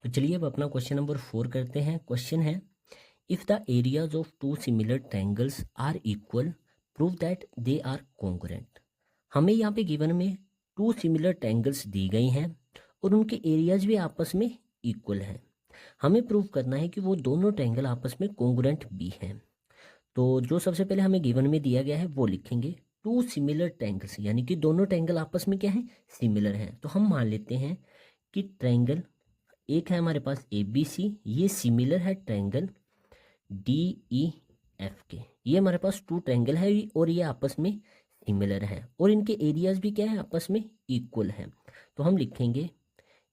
तो चलिए अब अपना क्वेश्चन नंबर 4 करते हैं। क्वेश्चन है, if the areas of two similar triangles are equal prove that they are congruent. हमें यहाँ पे गिवन में टू सिमिलर ट्रायंगल्स दी गई हैं और उनके एरियाज भी आपस में इक्वल हैं। हमें प्रूव करना है कि वो दोनों ट्रायंगल आपस में कॉन्ग्रुएंट भी हैं। तो जो सबसे पहले हमें गिवन में दिया गया है वो लिखेंगे टू सिमिलर ट्रायंगल्स, यानी कि दोनों ट्रायंगल आपस में क्या है, सिमिलर हैं। तो हम मान लेते हैं कि ट्रायंगल एक है हमारे पास ए बी सी, ये सिमिलर है ट्रायंगल डी ई एफ के। ये हमारे पास टू ट्रायंगल है और ये आपस में सिमिलर है और इनके एरियाज भी क्या है, आपस में इक्वल है। तो हम लिखेंगे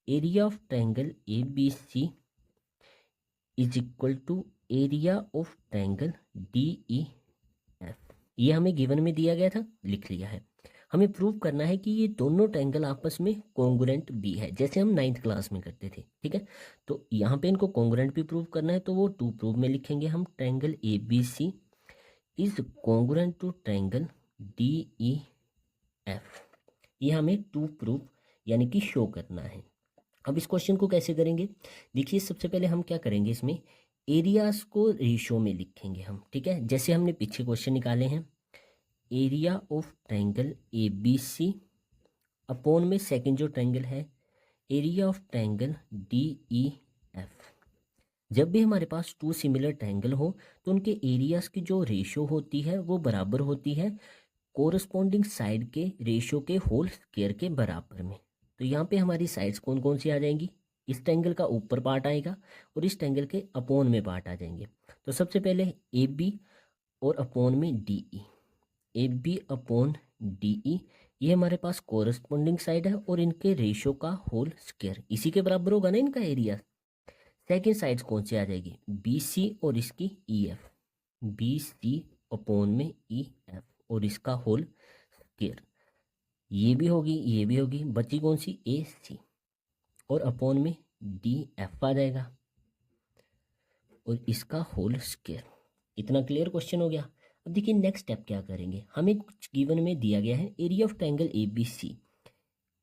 area of triangle A B C is equal to area of triangle D E F. ये हमें गिवन में दिया गया था, लिख लिया है। हमें प्रूव करना है कि ये दोनों ट्रायंगल आपस में कॉन्ग्रुएंट भी है, जैसे हम 9th क्लास में करते थे। ठीक है, तो यहाँ पे इनको कॉन्ग्रुएंट भी प्रूव करना है, तो वो टू प्रूव में लिखेंगे हम triangle A B C is congruent to triangle D E F. ये हमें टू प्रूव यानी कि शो करना है। अब इस क्वेश्चन को कैसे करेंगे, देखिए सबसे पहले हम क्या करेंगे, इसमें एरियाज को रेशो में लिखेंगे हम। ठीक है, जैसे हमने पीछे क्वेश्चन निकाले हैं, area of triangle A B C upon में सेकंड जो ट्रायंगल है area of triangle D E F. जब भी हमारे पास टू सिमिलर ट्रायंगल हो तो उनके एरियाज की जो रेशो होती है वो बराबर होती है कोरस्पॉन्डिंग साइड के रेशो के होल स्क्वायर के बराबर में। तो यहाँ पे हमारी साइड्स कौन कौन सी आ जाएंगी, इस ट्रायंगल का ऊपर पार्ट आएगा और इस ट्रायंगल के अपॉन में पार्ट आ जाएंगे। तो सबसे पहले ए बी और अपॉन में D E, A B upon D E, ये हमारे पास कोरस्पॉन्डिंग साइड है और इनके रेशो का होल स्क्वायर इसी के बराबर होगा ना इनका एरिया। सेकेंड साइड कौन सी आ जाएगी, बी सी और इसकी E F, B C upon में ई एफ और इसका होल स्क्वायर, ये भी होगी ये भी होगी, बची कौन सी, ए सी और अपॉन में डी एफ आ जाएगा और इसका होल स्क्वायर। इतना क्लियर क्वेश्चन हो गया। अब देखिए नेक्स्ट स्टेप क्या करेंगे, हमें कुछ गिवन में दिया गया है area of triangle A B C,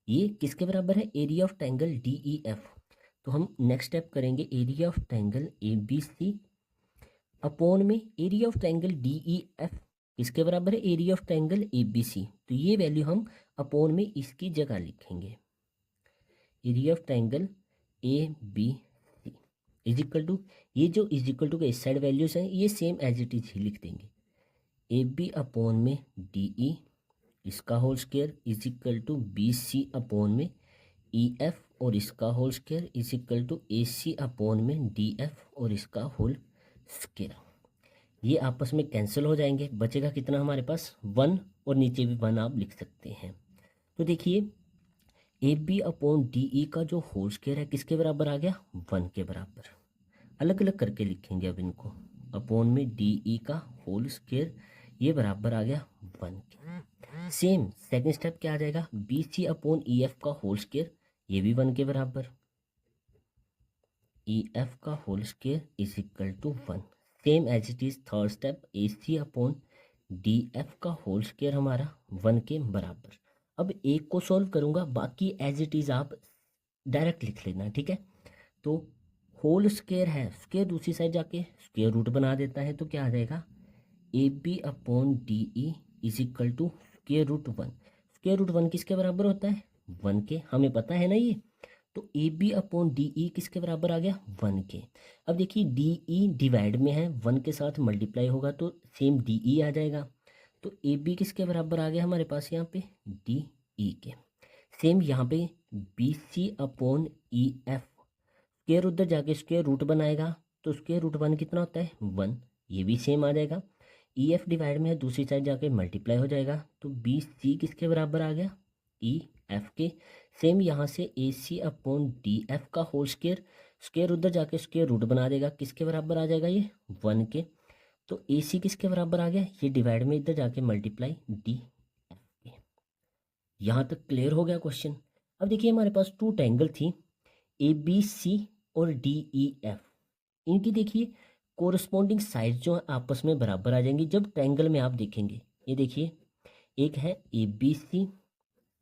ये किसके बराबर है, area of triangle D E F. तो हम नेक्स्ट स्टेप करेंगे area of triangle A B C upon में area of triangle D E F किसके बराबर है, area of triangle A B C. तो ये वैल्यू हम अपॉन में इसकी जगह लिखेंगे, area of triangle A B C is equal to, ये जो इज इक्वल टू के इस साइड वैल्यूज हैं ये सेम एज इट इज ही लिख देंगे, ए बी अपॉन में डी ई इसका whole square is equal to B C upon में ई एफ और इसका whole square is equal to A C upon में डी एफ और इसका होल स्क्वायर। ये आपस में कैंसिल हो जाएंगे, बचेगा कितना हमारे पास, 1 और नीचे भी 1 आप लिख सकते हैं। तो देखिए A B upon D E का जो होल स्क्वायर है किसके बराबर आ गया, 1 के बराबर। अलग अलग करके लिखेंगे अब इनको, अपॉन में डी ई का होल स्क्वायर ये बराबर आ गया 1 के। सेम सेकंड स्टेप क्या आ जाएगा, B C upon E F का होल स्क्वायर ये भी 1 के बराबर, ई एफ का whole square is equal to 1। Same as it is third step, A C upon D F का होल स्क्वायर हमारा 1 के बराबर। अब एक को सॉल्व करूंगा, बाकी एज इट इज आप डायरेक्ट लिख लेना। ठीक है, तो होल स्क्वायर है, स्क्वायर दूसरी साइड जाके स्क्वायर रूट बना देता है, तो क्या आ जाएगा, A B upon D E is equal to square root 1। Square root 1 किसके बराबर होता है, 1 के, हमें पता है ना ये। तो A B upon D E किसके बराबर आ गया, 1 के। अब देखिए डी ई डिवाइड में है, 1 के साथ मल्टीप्लाई होगा तो सेम डी ई आ जाएगा। तो ए बी किसके बराबर आ गया हमारे पास यहाँ पे, डी ई के। सेम यहाँ पे B C upon E F, square उधर जाके स्क्वायर रूट बनाएगा तो स्क्वायर रूट 1 कितना होता है, 1, ये भी सेम आ जाएगा। ई एफ डिवाइड में है, दूसरी साइड जाके मल्टीप्लाई हो जाएगा, तो बी सी किसके बराबर आ गया, ई एफ के। सेम यहाँ से ए सी अपॉन डी एफ का होल स्क्वायर, स्क्वायर उधर जाके स्क्वायर रूट बना देगा, किसके बराबर आ जाएगा ये, 1 के। तो ए सी किसके बराबर आ गया, ये डिवाइड में इधर जाके मल्टीप्लाई डी एफ के। यहाँ तक क्लियर हो गया क्वेश्चन। अब देखिए हमारे पास टू ट्रायंगल थी ए बी सी और डी ई एफ, इनकी देखिए कोरस्पॉन्डिंग साइड जो है आपस में बराबर आ जाएंगी जब ट्रायंगल में आप देखेंगे। ये देखिए एक है A B C,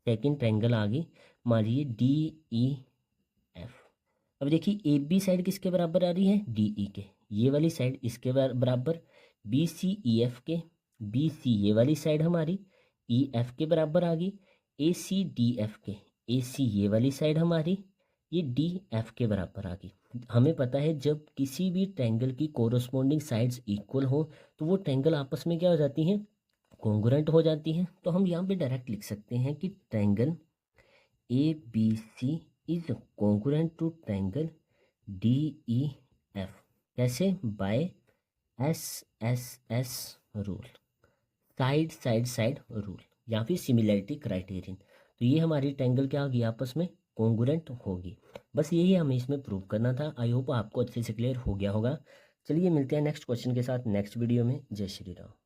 second triangle आ गई मान लीजिए डी ई एफ। अब देखिए ए बी साइड किसके बराबर आ रही है, डी ई के, ये वाली साइड इसके बराबर, बी सी ई एफ के, बी सी ये वाली साइड हमारी ई एफ के बराबर आ गई, ए सी डी एफ के, ए सी ये वाली साइड हमारी ये डी एफ के बराबर आ गई। हमें पता है जब किसी भी ट्रायंगल की कोरोस्पोंडिंग साइड्स इक्वल हो तो वो ट्रायंगल आपस में क्या हो जाती हैं, कॉन्ग्रुएंट हो जाती हैं। तो हम यहाँ पे डायरेक्ट लिख सकते हैं कि triangle A B C is congruent to triangle D E F. कैसे, by S S S rule, side side side rule या फिर सिमिलैरिटी क्राइटेरियन। तो ये हमारी ट्रायंगल क्या होगी, आपस में कॉन्ग्रुएंट होगी। बस यही हमें इसमें प्रूव करना था। आई होप आपको अच्छे से क्लियर हो गया होगा। चलिए मिलते हैं नेक्स्ट क्वेश्चन के साथ नेक्स्ट वीडियो में। जय श्री राम।